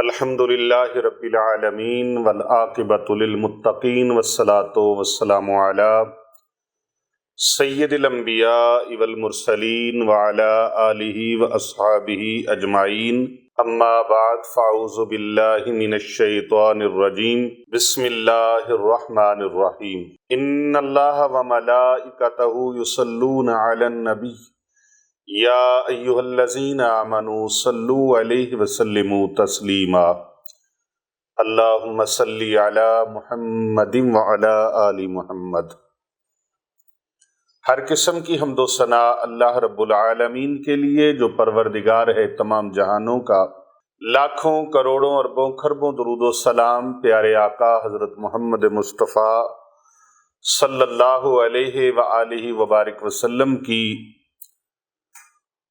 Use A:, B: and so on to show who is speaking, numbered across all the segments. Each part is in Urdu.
A: الحمد للہ رب العالمین والعاقبۃ للمتقین والصلاۃ والسلام علی سید الانبیاء والمرسلین وعلی آلہ واصحابہ اجمعین، اما بعد فاعوذ باللہ من الشیطان الرجیم، بسم اللہ الرحمن الرحیم۔ ان اللہ وملائکتہ یصلون علی النبی یا ایھا الذین آمنوا صلوا علیہ وسلموا تسلیما۔ اللہم صلی علی محمد وعلی آل محمد۔ ہر قسم کی حمد و ثنا اللہ رب العالمین کے لیے جو پروردگار ہے تمام جہانوں کا۔ لاکھوں کروڑوں اربوں خربوں درود و سلام پیارے آقا حضرت محمد مصطفیٰ صلی اللہ علیہ وآلہ وبارک وسلم کی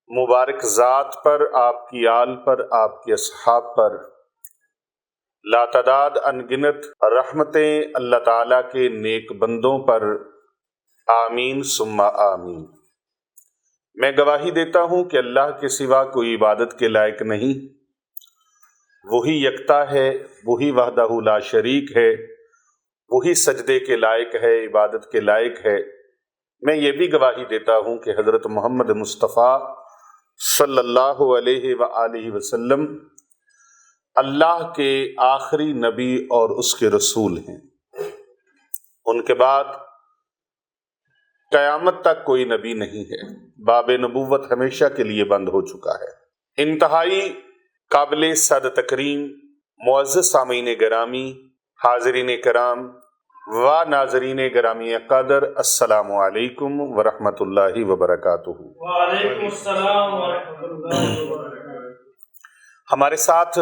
A: مبارک ذات پر، آپ کی آل پر، آپ کے اصحاب پر لاتعداد انگنت رحمتیں اللہ تعالیٰ کے نیک بندوں پر، آمین ثم آمین۔ میں گواہی دیتا ہوں کہ اللہ کے سوا کوئی عبادت کے لائق نہیں، وہی یکتا ہے، وہی وحدہ لا شریک ہے، وہی سجدے کے لائق ہے، عبادت کے لائق ہے۔ میں یہ بھی گواہی دیتا ہوں کہ حضرت محمد مصطفیٰ صلی اللہ علیہ وآلہ وسلم اللہ کے آخری نبی اور اس کے رسول ہیں۔ ان کے بعد قیامت تک کوئی نبی نہیں ہے، باب نبوت ہمیشہ کے لیے بند ہو چکا ہے۔ انتہائی قابل صد تکریم معزز سامعین گرامی، حاضرین کرام و ناظرین گرامی قدر، السلام علیکم ورحمۃ اللہ وبرکاتہ۔
B: وعلیکم السلام ورحمۃ اللہ وبرکاتہ۔
A: ہمارے ساتھ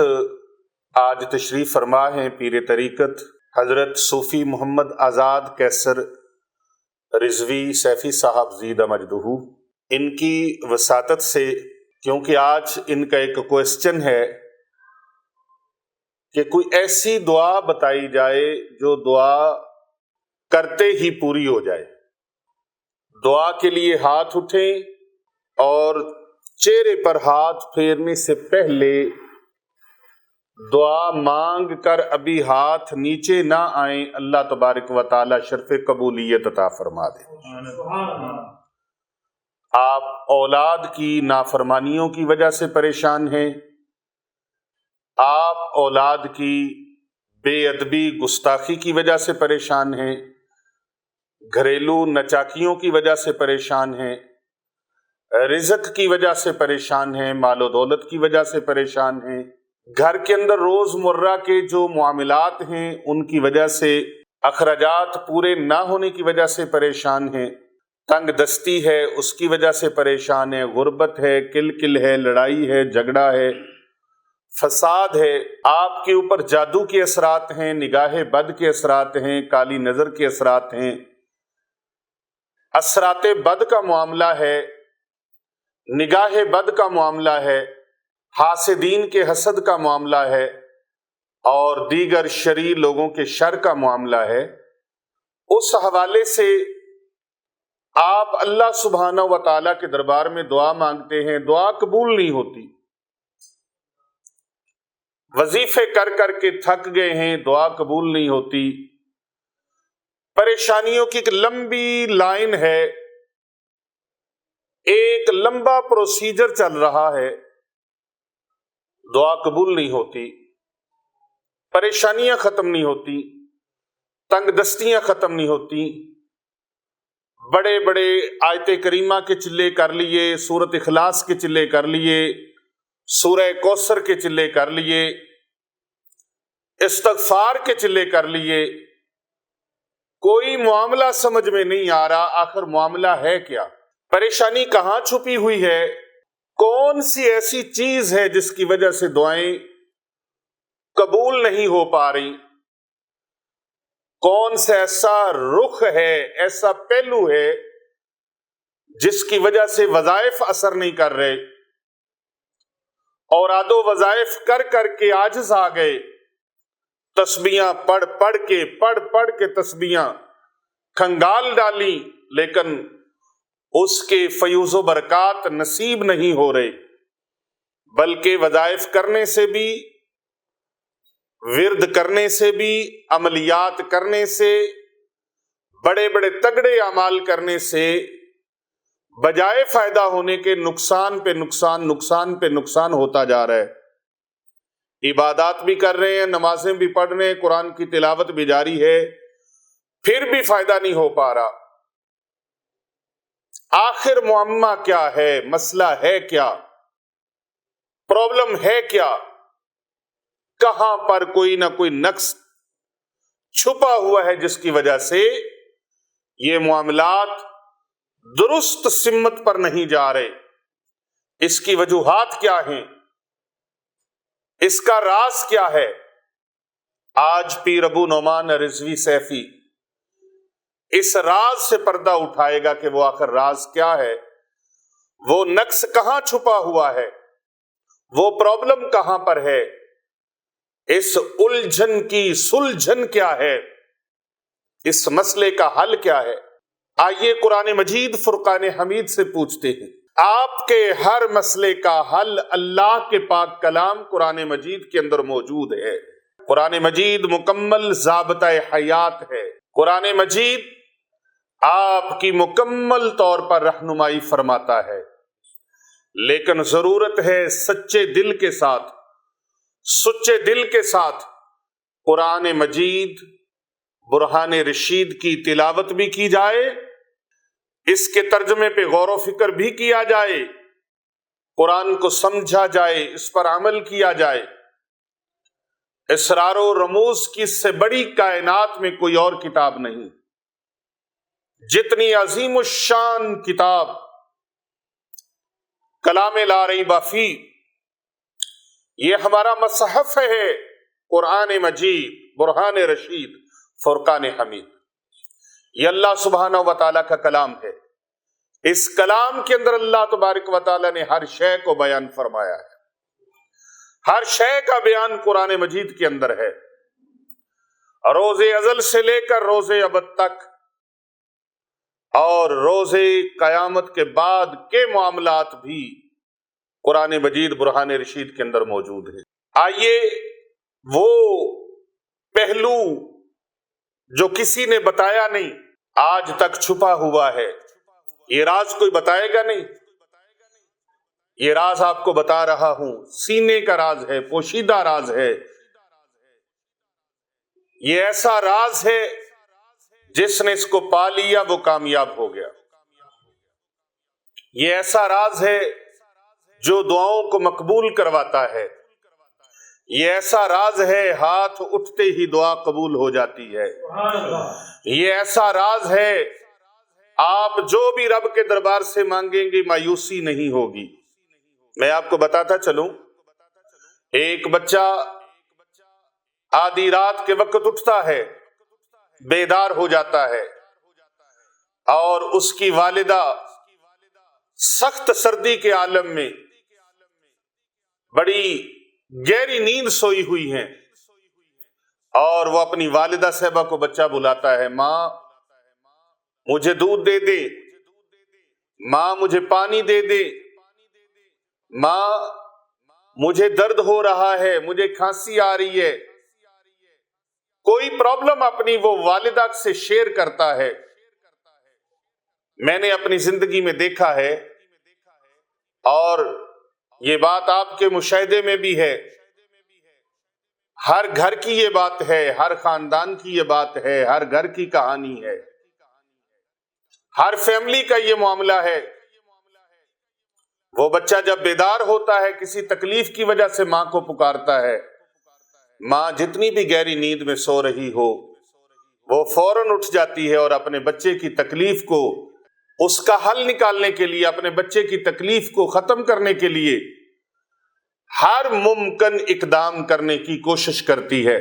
A: آج تشریف فرما ہیں پیر طریقت حضرت صوفی محمد آزاد کیسر رضوی سیفی صاحب زیدہ مجدہ۔ ان کی وساطت سے، کیونکہ آج ان کا ایک کوئسچن ہے کہ کوئی ایسی دعا بتائی جائے جو دعا کرتے ہی پوری ہو جائے۔ دعا کے لیے ہاتھ اٹھیں اور چہرے پر ہاتھ پھیرنے سے پہلے دعا مانگ کر ابھی ہاتھ نیچے نہ آئیں، اللہ تبارک و تعالی شرف قبولیت عطا فرما دے۔ آپ اولاد کی نافرمانیوں کی وجہ سے پریشان ہیں، آپ اولاد کی بے ادبی گستاخی کی وجہ سے پریشان ہیں، گھریلو نچاکیوں کی وجہ سے پریشان ہیں، رزق کی وجہ سے پریشان ہیں، مال و دولت کی وجہ سے پریشان ہیں، گھر کے اندر روز مرہ کے جو معاملات ہیں ان کی وجہ سے، اخراجات پورے نہ ہونے کی وجہ سے پریشان ہیں، تنگ دستی ہے اس کی وجہ سے پریشان ہے، غربت ہے، کل ہے، لڑائی ہے، جھگڑا ہے، فساد ہے، آپ کے اوپر جادو کے اثرات ہیں، نگاہ بد کے اثرات ہیں، کالی نظر کے اثرات ہیں، اثرات بد کا معاملہ ہے، نگاہ بد کا معاملہ ہے، حاسدین کے حسد کا معاملہ ہے، اور دیگر شریر لوگوں کے شر کا معاملہ ہے۔ اس حوالے سے آپ اللہ سبحانہ و تعالیٰ کے دربار میں دعا مانگتے ہیں، دعا قبول نہیں ہوتی۔ وظیفے کر کر کے تھک گئے ہیں، دعا قبول نہیں ہوتی۔ پریشانیوں کی ایک لمبی لائن ہے، ایک لمبا پروسیجر چل رہا ہے، دعا قبول نہیں ہوتی، پریشانیاں ختم نہیں ہوتی، تنگ دستیاں ختم نہیں ہوتی۔ بڑے بڑے آیت کریمہ کے چلے کر لیے، سورۃ اخلاص کے چلے کر لیے، سورہ کوثر کے چلے کر لیے، استغفار کے چلے کر لیے، کوئی معاملہ سمجھ میں نہیں آ رہا، آخر معاملہ ہے کیا؟ پریشانی کہاں چھپی ہوئی ہے؟ کون سی ایسی چیز ہے جس کی وجہ سے دعائیں قبول نہیں ہو پا رہی؟ کون سا ایسا رخ ہے، ایسا پہلو ہے جس کی وجہ سے وظائف اثر نہیں کر رہے، اور آدھو وظائف کر کر کے عاجز آ گئے، تسبیحاں پڑھ کے تسبیحاں کھنگال ڈالی، لیکن اس کے فیوز و برکات نصیب نہیں ہو رہے، بلکہ وظائف کرنے سے بھی ورد کرنے سے بھی، عملیات کرنے سے، بڑے بڑے تگڑے اعمال کرنے سے بجائے فائدہ ہونے کے نقصان پہ نقصان، نقصان پہ نقصان ہوتا جا رہا ہے۔ عبادات بھی کر رہے ہیں، نمازیں بھی پڑھ رہے ہیں، قرآن کی تلاوت بھی جاری ہے، پھر بھی فائدہ نہیں ہو پا رہا۔ آخر معمہ کیا ہے؟ مسئلہ ہے کیا؟ پرابلم ہے کیا؟ کہاں پر کوئی نہ کوئی نقص چھپا ہوا ہے جس کی وجہ سے یہ معاملات درست سمت پر نہیں جا رہے؟ اس کی وجوہات کیا ہیں؟ اس کا راز کیا ہے؟ آج پیر ابو نعمان رضوی سیفی اس راز سے پردہ اٹھائے گا کہ وہ آخر راز کیا ہے، وہ نقص کہاں چھپا ہوا ہے، وہ پرابلم کہاں پر ہے، اس الجھن کی سلجھن کیا ہے، اس مسئلے کا حل کیا ہے۔ آئیے قرآن مجید فرقان حمید سے پوچھتے ہیں۔ آپ کے ہر مسئلے کا حل اللہ کے پاک کلام قرآن مجید کے اندر موجود ہے۔ قرآن مجید مکمل ضابطہ حیات ہے۔ قرآن مجید آپ کی مکمل طور پر رہنمائی فرماتا ہے، لیکن ضرورت ہے سچے دل کے ساتھ، سچے دل کے ساتھ قرآن مجید برہان رشید کی تلاوت بھی کی جائے، اس کے ترجمے پہ غور و فکر بھی کیا جائے، قرآن کو سمجھا جائے، اس پر عمل کیا جائے۔ اسرار و رموز کی اس سے بڑی کائنات میں کوئی اور کتاب نہیں۔ جتنی عظیم الشان کتاب کلام لا ریب فی، یہ ہمارا مصحف ہے، قرآن مجید برہان رشید فرقان حمید، یہ اللہ سبحانہ و تعالیٰ کا کلام ہے۔ اس کلام کے اندر اللہ تبارک و تعالیٰ نے ہر شے کو بیان فرمایا ہے، ہر شے کا بیان قرآن مجید کے اندر ہے، روز ازل سے لے کر روز ابد تک اور روز قیامت کے بعد کے معاملات بھی قرآن مجید برہان رشید کے اندر موجود ہیں۔ آئیے وہ پہلو جو کسی نے بتایا نہیں، آج تک چھپا ہوا ہے، یہ راز کوئی بتائے گا نہیں، یہ راز آپ کو بتا رہا ہوں، سینے کا راز ہے، پوشیدہ راز ہے، یہ ایسا راز ہے جس نے اس کو پا لیا وہ کامیاب ہو گیا، یہ ایسا راز ہے جو دعاؤں کو مقبول کرواتا ہے، یہ ایسا راز ہے ہاتھ اٹھتے ہی دعا قبول ہو جاتی ہے، یہ ایسا راز ہے آپ جو بھی رب کے دربار سے مانگیں گے مایوسی نہیں ہوگی۔ میں آپ کو بتاتا چلوں، ایک بچہ آدھی رات کے وقت اٹھتا ہے، بیدار ہو جاتا ہے، اور اس کی والدہ سخت سردی کے عالم میں بڑی گہری نیند سوئی ہوئی ہیں، اور وہ اپنی والدہ صاحبہ کو بچہ بلاتا ہے، ماں مجھے دودھ دے دے، ماں مجھے پانی دے دے، ماں مجھے درد ہو رہا ہے، مجھے کھانسی آ رہی ہے، کوئی پرابلم اپنی وہ والدہ سے شیئر کرتا ہے۔ میں نے اپنی زندگی میں دیکھا ہے، اور یہ بات آپ کے مشاہدے میں بھی ہے، ہر گھر کی یہ بات ہے، ہر خاندان کی یہ بات ہے، ہر گھر کی کہانی ہے، ہر فیملی کا یہ معاملہ ہے۔ وہ بچہ جب بیدار ہوتا ہے کسی تکلیف کی وجہ سے ماں کو پکارتا ہے، ماں جتنی بھی گہری نیند میں سو رہی ہو وہ فوراً اٹھ جاتی ہے اور اپنے بچے کی تکلیف کو، اس کا حل نکالنے کے لیے، اپنے بچے کی تکلیف کو ختم کرنے کے لیے ہر ممکن اقدام کرنے کی کوشش کرتی ہے۔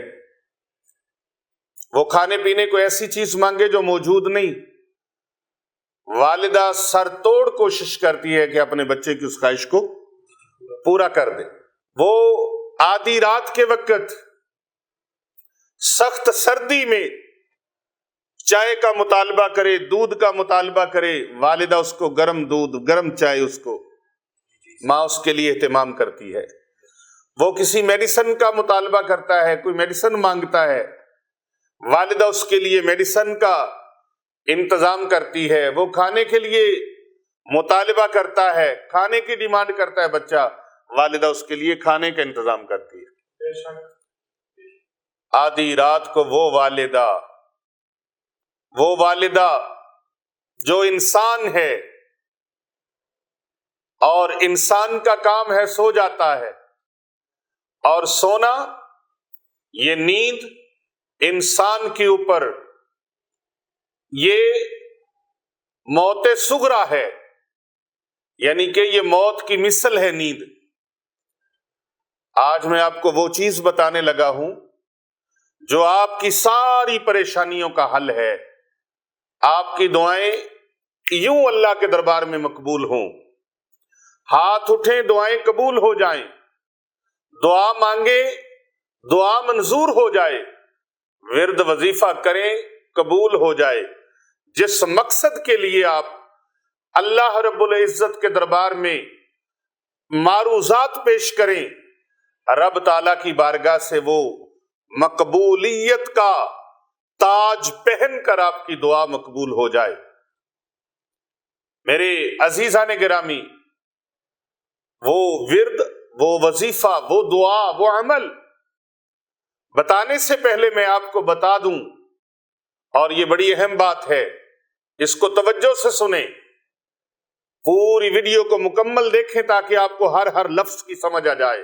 A: وہ کھانے پینے کو ایسی چیز مانگے جو موجود نہیں، والدہ سر توڑ کوشش کرتی ہے کہ اپنے بچے کی اس خواہش کو پورا کر دے۔ وہ آدھی رات کے وقت سخت سردی میں چائے کا مطالبہ کرے، دودھ کا مطالبہ کرے، والدہ اس کو گرم دودھ، گرم چائے اس کو، ماں اس کے لیے اہتمام کرتی ہے۔ وہ کسی میڈیسن کا مطالبہ کرتا ہے، کوئی میڈیسن مانگتا ہے، والدہ اس کے لیے میڈیسن کا انتظام کرتی ہے، وہ کھانے کے لیے مطالبہ کرتا ہے، کھانے کی ڈیمانڈ کرتا ہے بچہ، والدہ اس کے لیے کھانے کا انتظام کرتی ہے۔ آدھی رات کو وہ والدہ جو انسان ہے اور انسان کا کام ہے سو جاتا ہے، اور سونا یہ نیند انسان کے اوپر یہ موت صغرا ہے، یعنی کہ یہ موت کی مثل ہے نیند۔ آج میں آپ کو وہ چیز بتانے لگا ہوں جو آپ کی ساری پریشانیوں کا حل ہے۔ آپ کی دعائیں یوں اللہ کے دربار میں مقبول ہوں، ہاتھ اٹھیں دعائیں قبول ہو جائیں، دعا مانگے دعا منظور ہو جائے، ورد وظیفہ کریں قبول ہو جائے۔ جس مقصد کے لیے آپ اللہ رب العزت کے دربار میں معروضات پیش کریں، رب تعالیٰ کی بارگاہ سے وہ مقبولیت کا تاج پہن کر آپ کی دعا مقبول ہو جائے۔ میرے عزیزان گرامی، وہ ورد، وہ وظیفہ، وہ دعا، وہ عمل بتانے سے پہلے میں آپ کو بتا دوں، اور یہ بڑی اہم بات ہے، اس کو توجہ سے سنیں، پوری ویڈیو کو مکمل دیکھیں تاکہ آپ کو ہر لفظ کی سمجھ آ جائے،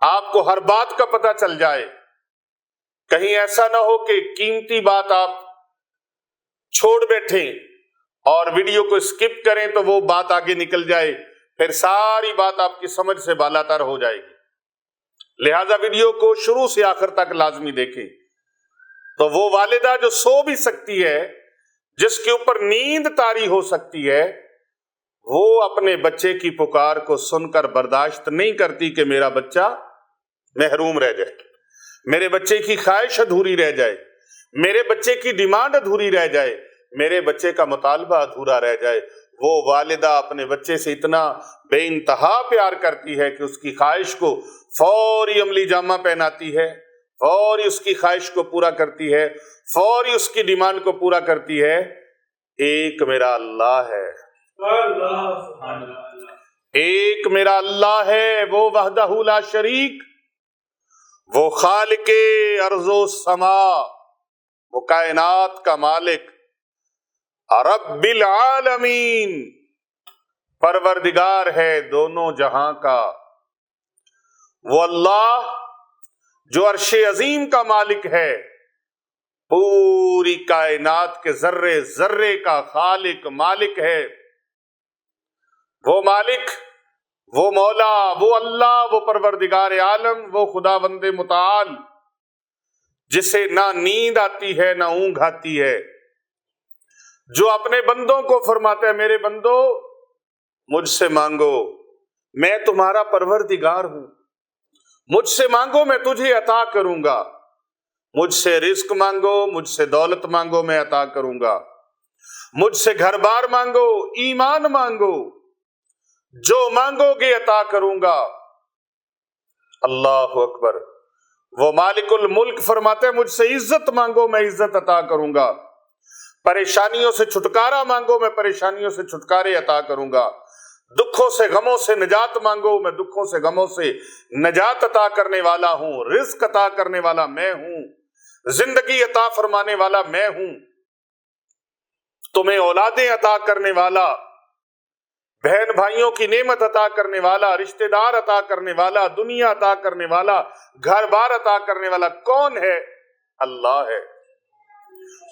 A: آپ کو ہر بات کا پتہ چل جائے۔ کہیں ایسا نہ ہو کہ قیمتی بات آپ چھوڑ بیٹھیں اور ویڈیو کو اسکپ کریں تو وہ بات آگے نکل جائے، پھر ساری بات آپ کی سمجھ سے بالاتر ہو جائے گی۔ لہذا ویڈیو کو شروع سے آخر تک لازمی دیکھیں۔ تو وہ والدہ جو سو بھی سکتی ہے، جس کے اوپر نیند طاری ہو سکتی ہے، وہ اپنے بچے کی پکار کو سن کر برداشت نہیں کرتی کہ میرا بچہ محروم رہ جائے، میرے بچے کی خواہش ادھوری رہ جائے، میرے بچے کی ڈیمانڈ ادھوری رہ جائے، میرے بچے کا مطالبہ ادھورا رہ جائے۔ وہ والدہ اپنے بچے سے اتنا بے انتہا پیار کرتی ہے کہ اس کی خواہش کو فوری عملی جامہ پہناتی ہے، فوری اس کی خواہش کو پورا کرتی ہے، فوری اس کی ڈیمانڈ کو پورا کرتی ہے۔ ایک میرا اللہ ہے، ایک میرا اللہ ہے، وہ وحدہ لا شریک، وہ خالق ارض و سما، وہ کائنات کا مالک، رب العالمین، پروردگار ہے دونوں جہاں کا۔ وہ اللہ جو عرش عظیم کا مالک ہے، پوری کائنات کے ذرے ذرے کا خالق مالک ہے۔ وہ مالک، وہ مولا، وہ اللہ، وہ پروردگار عالم، وہ خداوند متعال، جسے نہ نیند آتی ہے نہ اونگ آتی ہے، جو اپنے بندوں کو فرماتا ہے میرے بندو مجھ سے مانگو، میں تمہارا پروردگار ہوں، مجھ سے مانگو میں تجھے عطا کروں گا، مجھ سے رزق مانگو، مجھ سے دولت مانگو میں عطا کروں گا، مجھ سے گھر بار مانگو، ایمان مانگو، جو مانگو گے عطا کروں گا۔ اللہ اکبر۔ وہ مالک الملک فرماتے ہیں مجھ سے عزت مانگو میں عزت عطا کروں گا، پریشانیوں سے چھٹکارا مانگو میں پریشانیوں سے چھٹکارے عطا کروں گا، دکھوں سے غموں سے نجات مانگو میں دکھوں سے غموں سے نجات عطا کرنے والا ہوں، رزق عطا کرنے والا میں ہوں، زندگی عطا فرمانے والا میں ہوں، تمہیں اولادیں عطا کرنے والا، بہن بھائیوں کی نعمت عطا کرنے والا، رشتہ دار عطا کرنے والا، دنیا عطا کرنے والا، گھر بار عطا کرنے والا کون ہے؟ اللہ ہے۔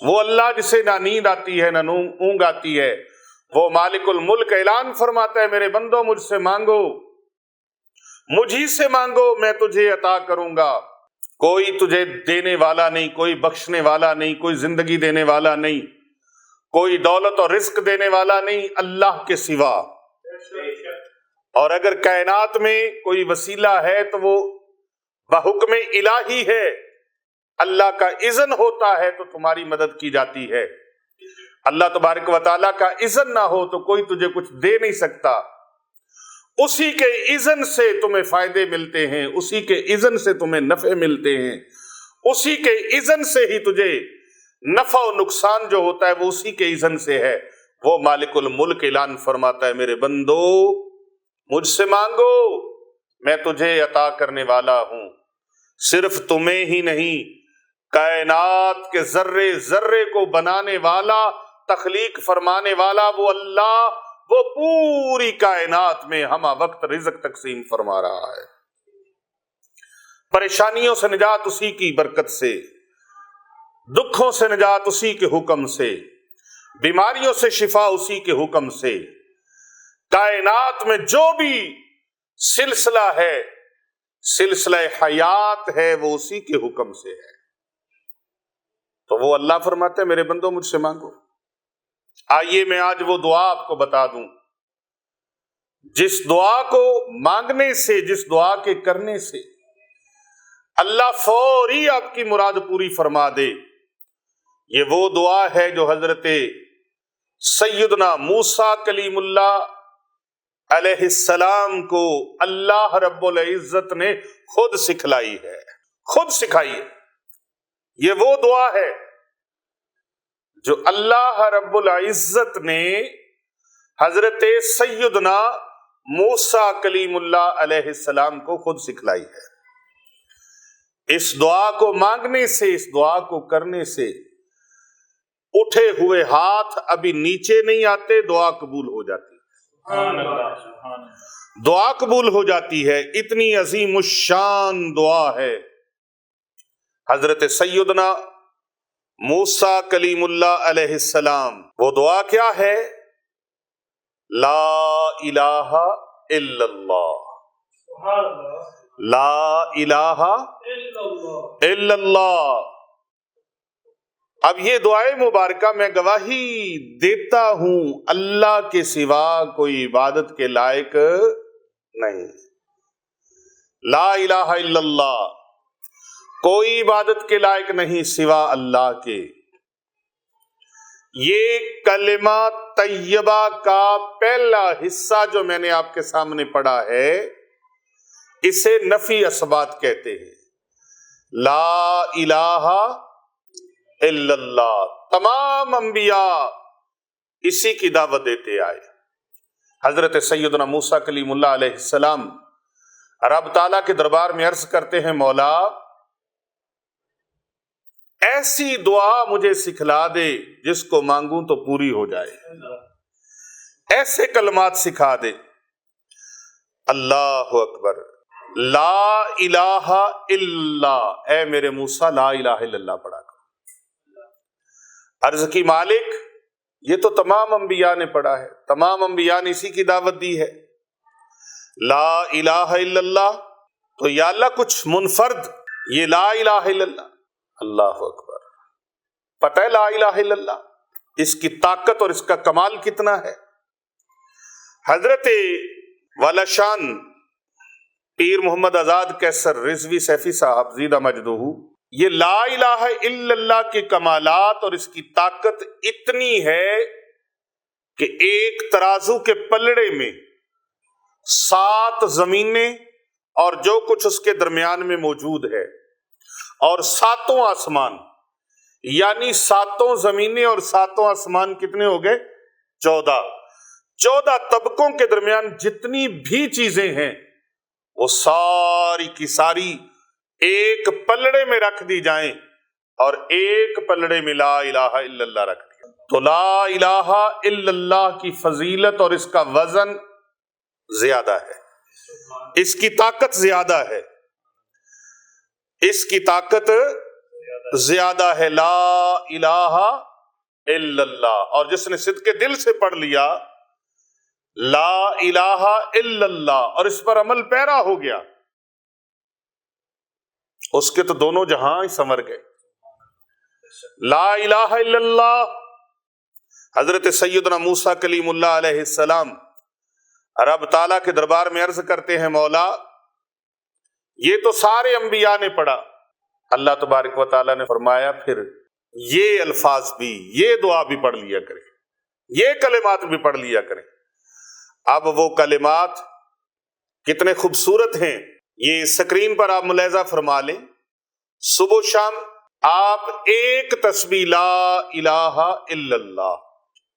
A: وہ اللہ جسے نہ نیند آتی ہے نہ اونگ آتی ہے، وہ مالک الملک اعلان فرماتا ہے میرے بندو مجھ سے مانگو، مجھی سے مانگو میں تجھے عطا کروں گا۔ کوئی تجھے دینے والا نہیں، کوئی بخشنے والا نہیں، کوئی زندگی دینے والا نہیں، کوئی دولت اور رزق دینے والا نہیں اللہ کے سوا۔ اور اگر کائنات میں کوئی وسیلہ ہے تو وہ بحکم الہی ہے، اللہ کا اذن ہوتا ہے تو تمہاری مدد کی جاتی ہے۔ اللہ تبارک و تعالیٰ کا اذن نہ ہو تو کوئی تجھے کچھ دے نہیں سکتا۔ اسی کے اذن سے تمہیں فائدے ملتے ہیں، اسی کے اذن سے تمہیں نفع ملتے ہیں، اسی کے اذن سے ہی تجھے نفع و نقصان جو ہوتا ہے وہ اسی کے اذن سے ہے۔ وہ مالک الملک اعلان فرماتا ہے میرے بندو مجھ سے مانگو، میں تجھے عطا کرنے والا ہوں۔ صرف تمہیں ہی نہیں، کائنات کے ذرے ذرے کو بنانے والا، تخلیق فرمانے والا وہ اللہ، وہ پوری کائنات میں ہمہ وقت رزق تقسیم فرما رہا ہے۔ پریشانیوں سے نجات اسی کی برکت سے، دکھوں سے نجات اسی کے حکم سے، بیماریوں سے شفا اسی کے حکم سے۔ کائنات میں جو بھی سلسلہ ہے، سلسلہ حیات ہے، وہ اسی کے حکم سے ہے۔ تو وہ اللہ فرماتے ہیں میرے بندو مجھ سے مانگو۔ آئیے میں آج وہ دعا آپ کو بتا دوں جس دعا کو مانگنے سے، جس دعا کے کرنے سے اللہ فوری آپ کی مراد پوری فرما دے۔ یہ وہ دعا ہے جو حضرت سیدنا موسیٰ کلیم اللہ علیہ السلام کو اللہ رب العزت نے خود سکھلائی ہے، خود سکھائی ہے۔ یہ وہ دعا ہے جو اللہ رب العزت نے حضرت سیدنا موسیٰ کلیم اللہ علیہ السلام کو خود سکھلائی ہے۔ اس دعا کو مانگنے سے، اس دعا کو کرنے سے اٹھے ہوئے ہاتھ ابھی نیچے نہیں آتے، دعا قبول ہو جاتی ہے، دعا قبول ہو جاتی ہے۔ اتنی عظیم الشان دعا ہے۔ حضرت سیدنا موسیٰ کلیم اللہ علیہ السلام، وہ دعا کیا ہے؟ لا الہ الا اللہ، لا الہ الا اللہ۔ اب یہ دعائے مبارکہ میں گواہی دیتا ہوں اللہ کے سوا کوئی عبادت کے لائق نہیں۔ لا الہ الا اللہ، کوئی عبادت کے لائق نہیں سوا اللہ کے۔ یہ کلمہ طیبہ کا پہلا حصہ جو میں نے آپ کے سامنے پڑھا ہے، اسے نفی اثبات کہتے ہیں۔ لا الہ الا اللہ، تمام انبیاء اسی کی دعوت دیتے آئے۔ حضرت سیدنا موسیٰ کلیم اللہ علیہ السلام رب تعالیٰ کے دربار میں عرض کرتے ہیں مولا ایسی دعا مجھے سکھلا دے جس کو مانگوں تو پوری ہو جائے، ایسے کلمات سکھا دے۔ اللہ اکبر، لا الہ الا، اے میرے موسیٰ لا الہ الا اللہ پڑھا کر۔ عرض کی مالک یہ تو تمام انبیاء نے پڑھا ہے، تمام انبیاء نے اسی کی دعوت دی ہے۔ لا الہ الا اللہ، تو یا اللہ کچھ منفرد یہ لا الہ الا اللہ۔ اللہ اکبر، پتہ ہے لا الہ الا اللہ اس کی طاقت اور اس کا کمال کتنا ہے۔ حضرت والا شان پیر محمد آزاد کیسر رضوی سیفی صاحب زیدہ مجدہ، یہ لا الہ الا اللہ کے کمالات اور اس کی طاقت اتنی ہے کہ ایک ترازو کے پلڑے میں 7 زمینیں اور جو کچھ اس کے درمیان میں موجود ہے، اور 7 آسمان، یعنی 7 زمینیں اور 7 آسمان کتنے ہو گئے؟ 14 طبقوں کے درمیان جتنی بھی چیزیں ہیں وہ ساری کی ساری ایک پلڑے میں رکھ دی جائیں اور ایک پلڑے میں لا الہ الا اللہ رکھ دیا، تو لا الہ الا اللہ کی فضیلت اور اس کا وزن زیادہ ہے، اس کی طاقت زیادہ ہے، اس کی طاقت زیادہ ہے۔ لا الہ الا اللہ، اور جس نے صدق دل سے پڑھ لیا لا الہ الا اللہ اور اس پر عمل پیرا ہو گیا، اس کے تو دونوں جہاں ہی سنور گئے۔ لا الہ الا اللہ، حضرت سیدنا موسیٰ کلیم اللہ علیہ السلام رب تعالیٰ کے دربار میں عرض کرتے ہیں مولا یہ تو سارے انبیاء نے پڑھا۔ اللہ تبارک و تعالیٰ نے فرمایا پھر یہ الفاظ بھی، یہ دعا بھی پڑھ لیا کریں، یہ کلمات بھی پڑھ لیا کریں۔ اب وہ کلمات کتنے خوبصورت ہیں یہ، اسکرین پر آپ ملاحظہ فرما لیں، صبح و شام آپ ایک تسبیح لا الہ الا اللہ،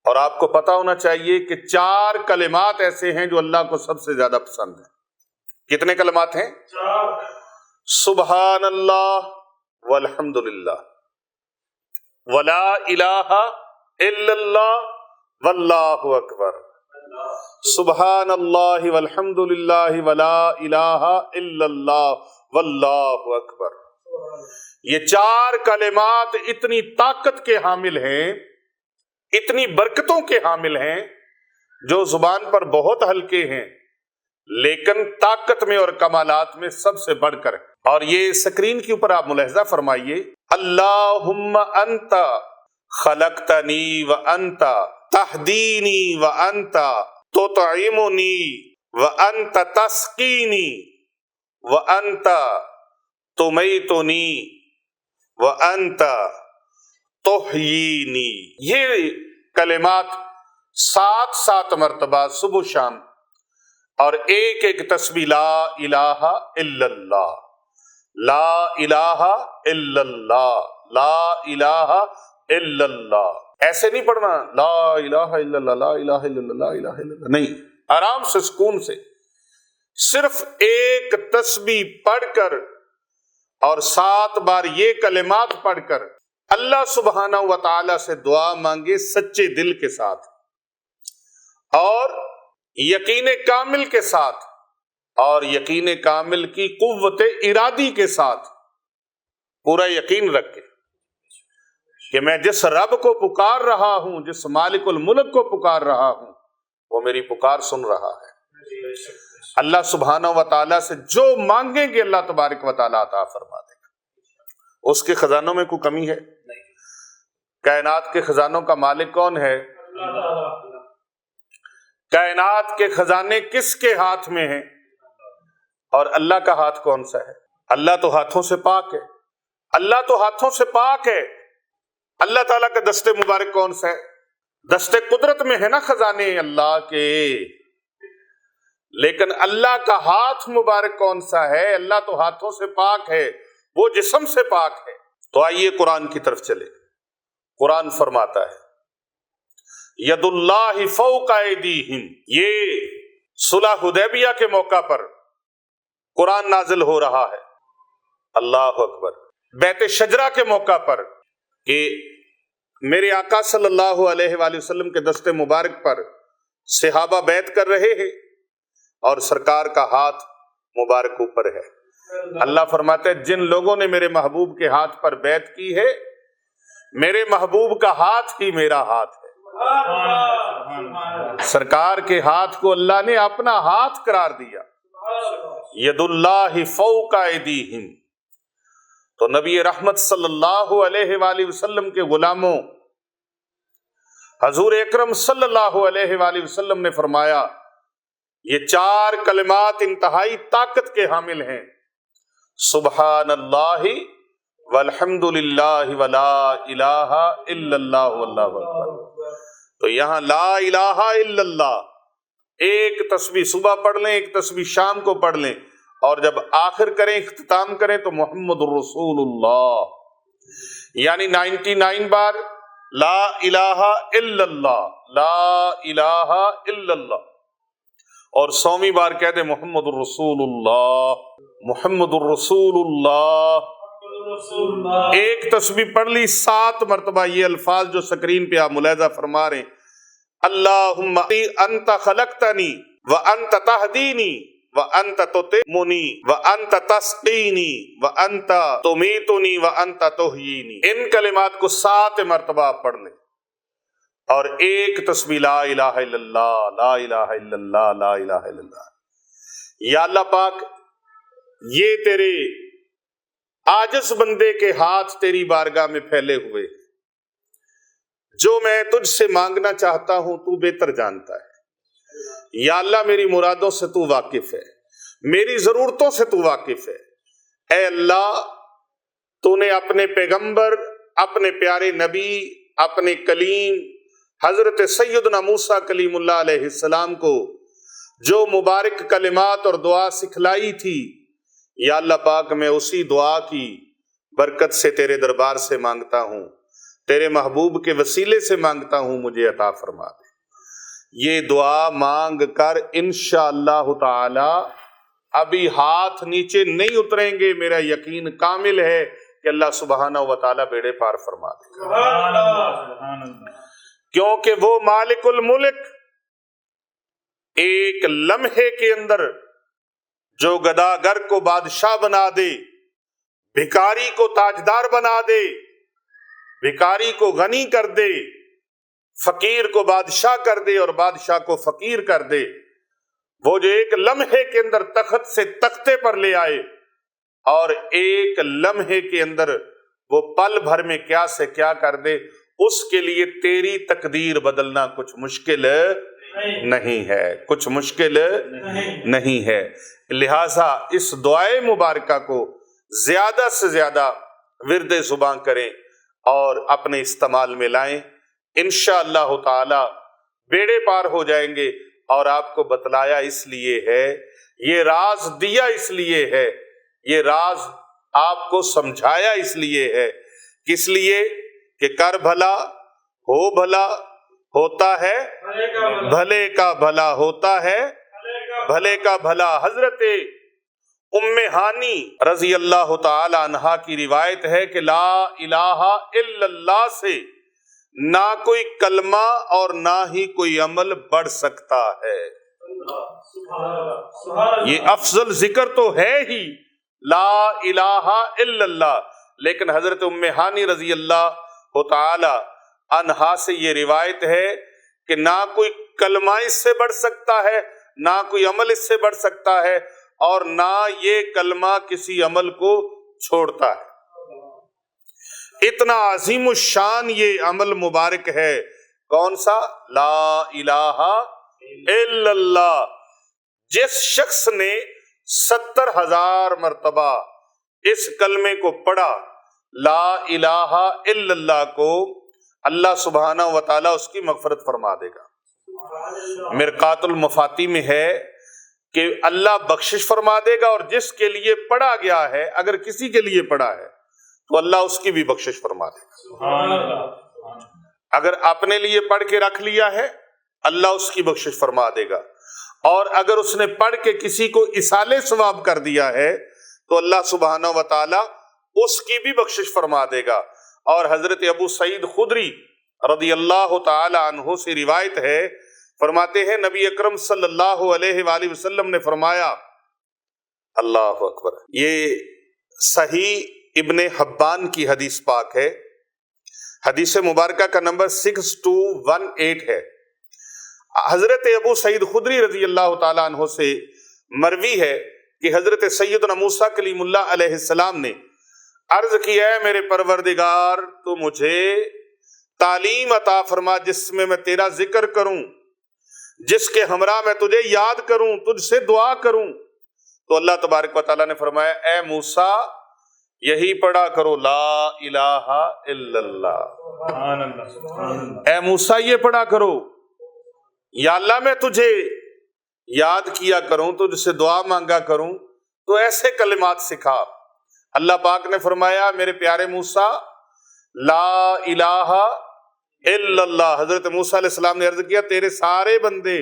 A: اور آپ کو پتا ہونا چاہیے کہ 4 کلمات ایسے ہیں جو اللہ کو سب سے زیادہ پسند ہیں۔ کتنے کلمات ہیں؟
B: 4۔
A: سبحان اللہ والحمد للہ ولا الہ الا اللہ واللہ اکبر، سبحان اللہ والحمد للہ ولا الہ الا اللہ واللہ اکبر۔ یہ 4 کلمات اتنی طاقت کے حامل ہیں، اتنی برکتوں کے حامل ہیں، جو زبان پر بہت ہلکے ہیں لیکن طاقت میں اور کمالات میں سب سے بڑھ کر ہیں۔ اور یہ سکرین کے اوپر آپ ملاحظہ فرمائیے، اللہم انت خلقتنی وانت تہدینی وانت تطعمنی وانت تسقینی وانت تمیتنی وانت تحیینی۔ یہ کلمات 7 مرتبہ صبح و شام، اور ایک ایک تسبیح لا الہ الا اللہ، لا الہ الا اللہ، لا الہ الا اللہ۔ ایسے نہیں پڑھنا لا الہ الا اللہ، لا الہ الا اللہ، لا الہ الا اللہ، نہیں، آرام سے سکون سے صرف ایک تسبیح پڑھ کر اور 7 بار یہ کلمات پڑھ کر اللہ سبحانہ و تعالی سے دعا مانگے سچے دل کے ساتھ اور یقین کامل کے ساتھ، اور یقین کامل کی قوت ارادی کے ساتھ، پورا یقین رکھ کے کہ میں جس رب کو پکار رہا ہوں، جس مالک الملک کو پکار رہا ہوں، وہ میری پکار سن رہا ہے۔ اللہ سبحانہ و تعالیٰ سے جو مانگیں گے اللہ تبارک و تعالیٰ عطا فرما دے گا۔ اس کے خزانوں میں کوئی کمی ہے؟ کائنات کے خزانوں کا مالک کون ہے؟ کائنات کے خزانے کس کے ہاتھ میں ہیں؟ اور اللہ کا ہاتھ کون سا ہے؟ اللہ تو ہاتھوں سے پاک ہے، اللہ تو ہاتھوں سے پاک ہے۔ اللہ تعالیٰ کا دست مبارک کون سا ہے؟ دست قدرت میں ہے نا خزانے اللہ کے، لیکن اللہ کا ہاتھ مبارک کون سا ہے؟ اللہ تو ہاتھوں سے پاک ہے، وہ جسم سے پاک ہے۔ تو آئیے قرآن کی طرف چلے۔ قرآن فرماتا ہے ید اللہ فوق ایدیہم، یہ صلح حدیبیہ کے موقع پر قرآن نازل ہو رہا ہے، اللہ اکبر۔ بیت شجرہ کے موقع پر کہ میرے آقا صلی اللہ علیہ وآلہ وسلم کے دست مبارک پر صحابہ بیعت کر رہے ہیں اور سرکار کا ہاتھ مبارک اوپر ہے۔ اللہ فرماتے ہیں جن لوگوں نے میرے محبوب کے ہاتھ پر بیعت کی ہے، میرے محبوب کا ہاتھ ہی میرا ہاتھ ہے۔ سرکار کے ہاتھ کو اللہ نے اپنا ہاتھ قرار دیا، ید اللہ فوق ایدیہم۔ تو نبی رحمت صلی اللہ علیہ وآلہ وسلم کے غلاموں، حضور اکرم صلی اللہ علیہ وآلہ وسلم نے فرمایا یہ 4 کلمات انتہائی طاقت کے حامل ہیں، سبحان اللہ والحمد للہ ولا الہ الا اللہ واللہ اکبر۔ تو یہاں لا الہ الا اللہ ایک تسبیح صبح پڑھ لیں، ایک تسبیح شام کو پڑھ لیں، اور جب آخر کریں، اختتام کریں تو محمد الرسول اللہ، یعنی 99 بار لا الہ الا اللہ، لا الہ الا اللہ، اور 100ویں بار کہہ دیں محمد الرسول اللہ، محمد الرسول اللہ۔ ایک تسبیح پڑھ لی 7 مرتبہ یہ الفاظ جو سکرین پہ آپ ملاحظہ فرما رہے ہیں، اللہم انت خلقتنی وانت تہدینی وانت تطعمنی وانت تسقینی وانت تمیتنی وانت تحیینی۔ ان کلمات کو 7 مرتبہ آپ پڑھ لیں، اور ایک تسبیح لا الہ الا اللہ، لا الہ الا اللہ، لا الہ الا اللہ۔ یا اللہ پاک، یہ تیرے عاجز بندے کے ہاتھ تیری بارگاہ میں پھیلے ہوئے، جو میں تجھ سے مانگنا چاہتا ہوں تو بہتر جانتا ہے۔ یا اللہ میری مرادوں سے تو واقف ہے، میری ضرورتوں سے تو واقف ہے۔ اے اللہ، تو نے اپنے پیغمبر، اپنے پیارے نبی، اپنے کلیم حضرت سیدنا موسیٰ کلیم اللہ علیہ السلام کو جو مبارک کلمات اور دعا سکھلائی تھی، یا اللہ پاک میں اسی دعا کی برکت سے تیرے دربار سے مانگتا ہوں، تیرے محبوب کے وسیلے سے مانگتا ہوں، مجھے عطا فرما دے۔ یہ دعا مانگ کر انشاءاللہ تعالی ابھی ہاتھ نیچے نہیں اتریں گے، میرا یقین کامل ہے کہ اللہ سبحانہ و تعالی بیڑے پار فرما دے گا،
B: سبحان اللہ،
A: کیونکہ وہ مالک الملک ایک لمحے کے اندر جو گداگر کو بادشاہ بنا دے، بھکاری کو تاجدار بنا دے، بھکاری کو غنی کر دے، فقیر کو بادشاہ کر دے اور بادشاہ کو فقیر کر دے، وہ جو ایک لمحے کے اندر تخت سے تختے پر لے آئے اور ایک لمحے کے اندر وہ پل بھر میں کیا سے کیا کر دے، اس کے لیے تیری تقدیر بدلنا کچھ مشکل نہیں ہے، کچھ مشکل نہیں ہے۔ لہٰذا اس دعائے مبارکہ کو زیادہ سے زیادہ ورد زبان کریں اور اپنے استعمال میں لائیں، انشاءاللہ تعالی بیڑے پار ہو جائیں گے۔ اور آپ کو بتلایا اس لیے ہے، یہ راز دیا اس لیے ہے، یہ راز آپ کو سمجھایا اس لیے ہے، کس لیے کہ کر بھلا ہو بھلا ہوتا ہے بھلے کا بھلا ہوتا ہے بھلے کا بھلا۔ حضرت ام ہانی رضی اللہ تعالی عنہا کی روایت ہے کہ لا الہ الا اللہ سے نہ کوئی کلمہ اور نہ ہی کوئی عمل بڑھ سکتا ہے۔ یہ افضل ذکر تو ہے ہی لا الہ الا اللہ، لیکن حضرت ام ہانی رضی اللہ تعالی عنہا سے یہ روایت ہے کہ نہ کوئی کلمہ اس سے بڑھ سکتا ہے، نہ کوئی عمل اس سے بڑھ سکتا ہے، اور نہ یہ کلمہ کسی عمل کو چھوڑتا ہے۔ اتنا عظیم الشان یہ عمل مبارک ہے، کون سا؟ لا الہ الا اللہ۔ جس شخص نے 70,000 مرتبہ اس کلمے کو پڑھا، لا الہ الا اللہ کو، اللہ سبحانہ و تعالیٰ اس کی مغفرت فرما دے گا۔ مرقات المفاتی میں ہے کہ اللہ بخشش فرما دے گا، اور جس کے لیے پڑھا گیا ہے، اگر کسی کے لیے پڑھا ہے تو اللہ اس کی بھی بخشش فرما دے گا۔ اگر اپنے لیے پڑھ کے رکھ لیا ہے، اللہ اس کی بخشش فرما دے گا، اور اگر اس نے پڑھ کے کسی کو اصالِ ثواب کر دیا ہے تو اللہ سبحانہ و تعالی اس کی بھی بخشش فرما دے گا۔ اور حضرت ابو سعید خدری رضی اللہ تعالی عنہ سے روایت ہے، فرماتے ہیں نبی اکرم صلی اللہ علیہ وآلہ وسلم نے فرمایا، اللہ اکبر، یہ صحیح ابن حبان کی حدیث پاک ہے، حدیث مبارکہ کا نمبر 6218 ہے۔ حضرت ابو سعید خدری رضی اللہ تعالیٰ عنہ سے مروی ہے کہ حضرت سیدنا موسیٰ کلیم اللہ علیہ السلام نے عرض کیا ہے، میرے پروردگار تو مجھے تعلیم عطا فرما جس میں میں تیرا ذکر کروں، جس کے ہمراہ میں تجھے یاد کروں، تجھ سے دعا کروں۔ تو اللہ تبارک و تعالیٰ نے فرمایا، اے موسیٰ یہی پڑھا کرو، لا الہ الا اللہ۔ اے موسیٰ یہ پڑھا کرو، یا اللہ میں تجھے یاد کیا کروں، تجھ سے دعا مانگا کروں، تو ایسے کلمات سکھا۔ اللہ پاک نے فرمایا، میرے پیارے موسیٰ لا الہ الا اللہ۔ حضرت موسیٰ علیہ السلام نے عرض کیا، تیرے سارے بندے،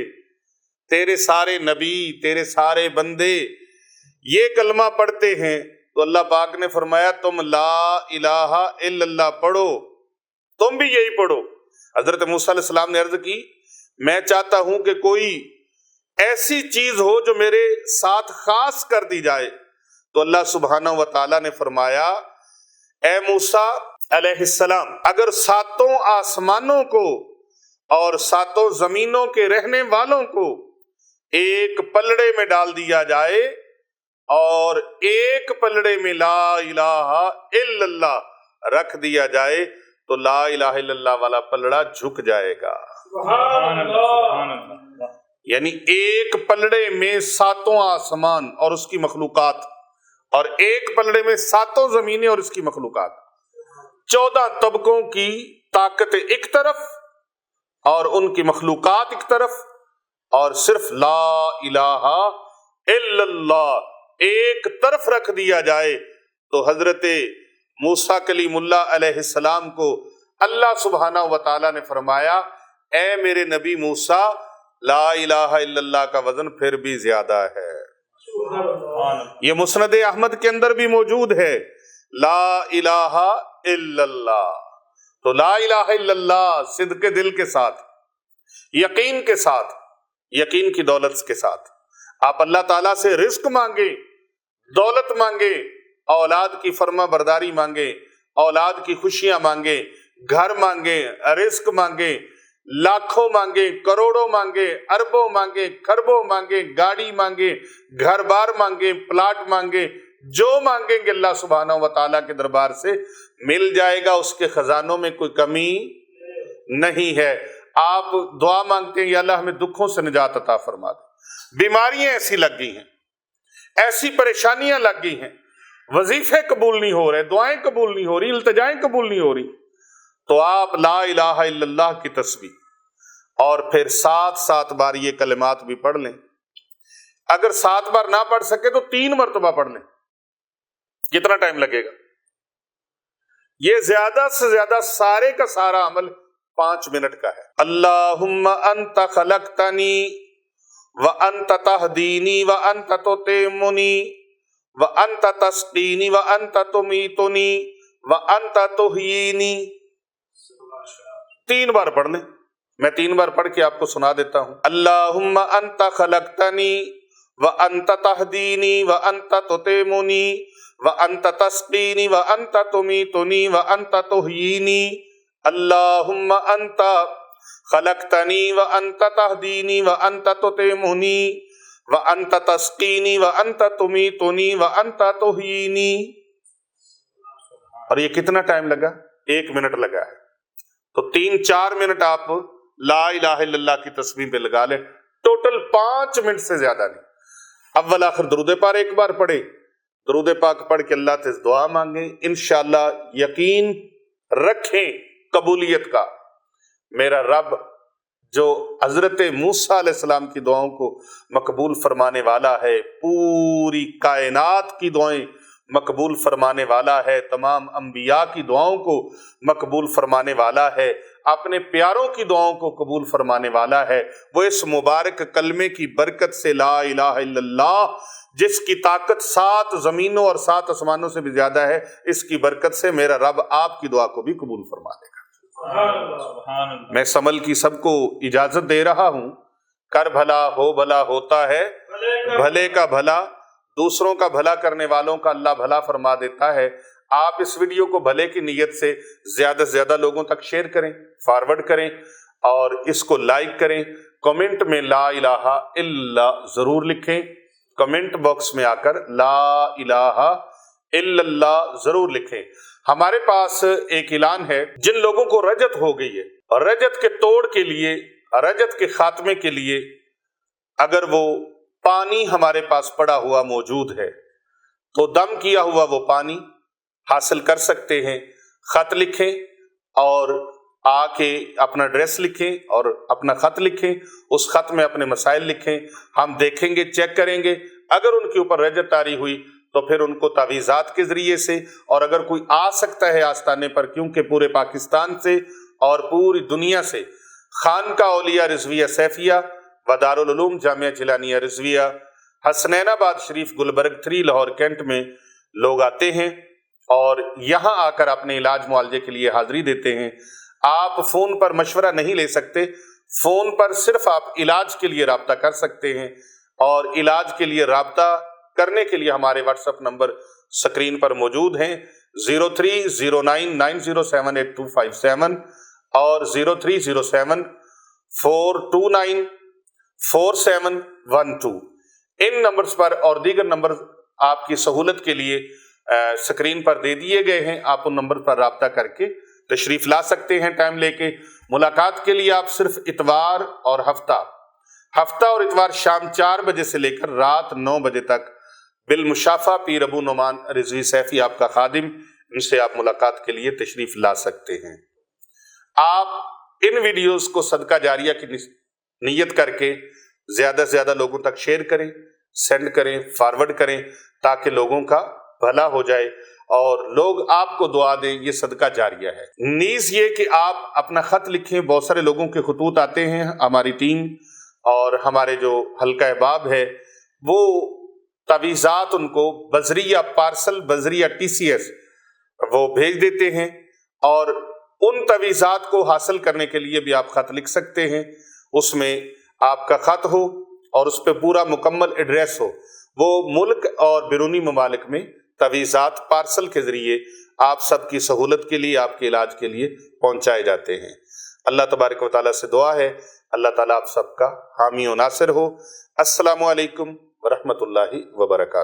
A: تیرے سارے نبی، تیرے سارے بندے یہ کلمہ پڑھتے ہیں، تو اللہ پاک نے فرمایا تم لا الہ الا اللہ پڑھو، تم بھی یہی پڑھو۔ حضرت موسیٰ علیہ السلام نے عرض کی، میں چاہتا ہوں کہ کوئی ایسی چیز ہو جو میرے ساتھ خاص کر دی جائے۔ تو اللہ سبحانہ و تعالیٰ نے فرمایا، اے موسیٰ علیہ السلام، اگر ساتوں آسمانوں کو اور ساتوں زمینوں کے رہنے والوں کو ایک پلڑے میں ڈال دیا جائے اور ایک پلڑے میں لا الہ الا اللہ رکھ دیا جائے تو لا الہ الا اللہ والا پلڑا جھک جائے گا۔ یعنی ایک پلڑے میں ساتوں آسمان اور اس کی مخلوقات، اور ایک پلڑے میں ساتوں زمینیں اور اس کی مخلوقات، 14 طبقوں کی طاقت ایک طرف اور ان کی مخلوقات ایک طرف، اور صرف لا الہ الا اللہ ایک طرف رکھ دیا جائے تو حضرت موسیٰ کلیم اللہ علیہ السلام کو اللہ سبحانہ و تعالیٰ نے فرمایا اے میرے نبی موسیٰ لا الہ الا اللہ کا وزن پھر بھی زیادہ ہے۔ یہ مسند احمد کے اندر بھی موجود ہے، لا الہ الا اللہ۔ تو لا الہ الا اللہ صدق دل کے ساتھ، یقین کے ساتھ، یقین کی دولت کے ساتھ آپ اللہ تعالیٰ سے رزق مانگے، دولت مانگے، اولاد کی فرما برداری مانگے، اولاد کی خوشیاں مانگے، گھر مانگے، رزق مانگے، لاکھوں مانگے، کروڑوں مانگے، اربوں مانگے، کھربوں مانگے، گاڑی مانگے، گھر بار مانگے، پلاٹ مانگے، جو مانگیں گے اللہ سبحانہ و تعالیٰ کے دربار سے مل جائے گا، اس کے خزانوں میں کوئی کمی نہیں ہے۔ آپ دعا مانگتے ہیں یا اللہ ہمیں دکھوں سے نجات عطا فرما دے، بیماریاں ایسی لگ گئی ہیں، ایسی پریشانیاں لگ گئی ہیں، وظیفے قبول نہیں ہو رہے، دعائیں قبول نہیں ہو رہی، التجائیں قبول نہیں ہو رہی، تو آپ لا الہ الا اللہ کی تسبیح اور پھر 7 بار یہ کلمات بھی پڑھ لیں۔ اگر 7 بار نہ پڑھ سکے تو 3 مرتبہ پڑھ لیں۔ کتنا ٹائم لگے گا؟ یہ زیادہ سے زیادہ سارے کا سارا عمل 5 منٹ کا ہے۔ اللہم انت خلقتنی وانت تہدینی وانت تطعمنی وانت تسقینی وانت تمیتنی وانت تحیینی۔ 3 بار پڑھ لیں، میں 3 بار پڑھ کے آپ کو سنا دیتا ہوں۔ اللہم انت خلقتنی وانت تہدینی وانت تطعمنی وانت تسقینی وانت تمیتنی وانت تحیینی۔ اللہم انت خلقتنی وانت تہدینی وانت تطعمنی وانت تسقینی وانت تمیتنی وانت تحیینی۔ اور یہ کتنا ٹائم لگا؟ 1 منٹ لگا ہے۔ تو 3-4 منٹ آپ لا الہ الا اللہ کی تسبیح پہ لگا لیں، ٹوٹل 5 منٹ سے زیادہ نہیں۔ اول آخر درود پاک ایک بار پڑھے، درود پاک پڑھ کے اللہ سے دعا مانگیں، انشاءاللہ یقین رکھیں قبولیت کا۔ میرا رب جو حضرت موسیٰ علیہ السلام کی دعاؤں کو مقبول فرمانے والا ہے، پوری کائنات کی دعائیں مقبول فرمانے والا ہے، تمام انبیاء کی دعاؤں کو مقبول فرمانے والا ہے، اپنے پیاروں کی دعاؤں کو قبول فرمانے والا ہے۔ وہ اس مبارک کلمے کی برکت سے لا الہ الا اللہ، جس کی طاقت 7 زمینوں اور 7 آسمانوں سے بھی زیادہ ہے، اس کی برکت سے میرا رب آپ کی دعا کو بھی قبول فرما دے گا۔ میں اس عمل کی سب کو اجازت دے رہا ہوں۔ کر بھلا ہو بھلا ہوتا ہے بھلے کا بھلا، دوسروں کا بھلا کرنے والوں کا اللہ بھلا فرما دیتا ہے۔ آپ اس ویڈیو کو بھلے کی نیت سے زیادہ سے زیادہ لوگوں تک شیئر کریں، فارورڈ کریں اور اس کو لائک کریں۔ کمنٹ میں لا الہ الا اللہ ضرور لکھیں، کمنٹ باکس میں آ کر لا الہ الا اللہ ضرور لکھیں۔ ہمارے پاس ایک اعلان ہے، جن لوگوں کو رجت ہو گئی ہے اور رجت کے توڑ کے لیے، رجت کے خاتمے کے لیے اگر وہ پانی ہمارے پاس پڑا ہوا موجود ہے تو دم کیا ہوا وہ پانی حاصل کر سکتے ہیں۔ خط لکھیں اور آ کے اپنا ایڈریس لکھیں اور اپنا خط لکھیں، اس خط میں اپنے مسائل لکھیں، ہم دیکھیں گے، چیک کریں گے۔ اگر ان کے اوپر رجت طاری ہوئی تو پھر ان کو تعویذات کے ذریعے سے، اور اگر کوئی آ سکتا ہے آستانے پر، کیونکہ پورے پاکستان سے اور پوری دنیا سے خانقاہ اولیاء رضویہ سیفیہ و دارالعلوم جامعہ جیلانیہ رضویہ حسنین آباد شریف گلبرگ 3 لاہور کینٹ میں لوگ آتے ہیں اور یہاں آ کر اپنے علاج معالجے کے لیے حاضری دیتے ہیں۔ آپ فون پر مشورہ نہیں لے سکتے، فون پر صرف آپ علاج کے لیے رابطہ کر سکتے ہیں، اور علاج کے لیے رابطہ کرنے کے لیے ہمارے واٹس ایپ نمبر سکرین پر موجود ہیں، 0309907827 اور 030742944712۔ ان نمبرز پر اور دیگر نمبر آپ کی سہولت کے لیے سکرین پر دے دیے گئے ہیں، آپ ان نمبر پر رابطہ کر کے تشریف لا سکتے ہیں ٹائم لے کے۔ ملاقات کے لیے آپ صرف اتوار اور ہفتہ اور اتوار شام 4 بجے سے لے کر رات 9 بجے تک بالمشافہ پیر ابو نعمان رضوی سیفی آپ کا خادم، ان سے آپ ملاقات کے لیے تشریف لا سکتے ہیں۔ آپ ان ویڈیوز کو صدقہ جاریہ کی نیت کر کے زیادہ سے زیادہ لوگوں تک شیئر کریں، سینڈ کریں، فارورڈ کریں، تاکہ لوگوں کا بھلا ہو جائے اور لوگ آپ کو دعا دیں۔ یہ صدقہ جاریہ ہے۔ نیز یہ کہ آپ اپنا خط لکھیں، بہت سارے لوگوں کے خطوط آتے ہیں، ہماری ٹیم اور ہمارے جو حلقہ احباب ہے وہ تعویذات ان کو بذریعہ پارسل، بذریعہ TCS وہ بھیج دیتے ہیں، اور ان تعویذات کو حاصل کرنے کے لیے بھی آپ خط لکھ سکتے ہیں۔ اس میں آپ کا خط ہو اور اس پہ پورا مکمل ایڈریس ہو۔ وہ ملک اور بیرونی ممالک میں تعویذات پارسل کے ذریعے آپ سب کی سہولت کے لیے، آپ کے علاج کے لیے پہنچائے جاتے ہیں۔ اللہ تبارک و تعالیٰ سے دعا ہے اللہ تعالیٰ آپ سب کا حامی و ناصر ہو۔ السلام علیکم ورحمۃ اللہ وبرکاتہ۔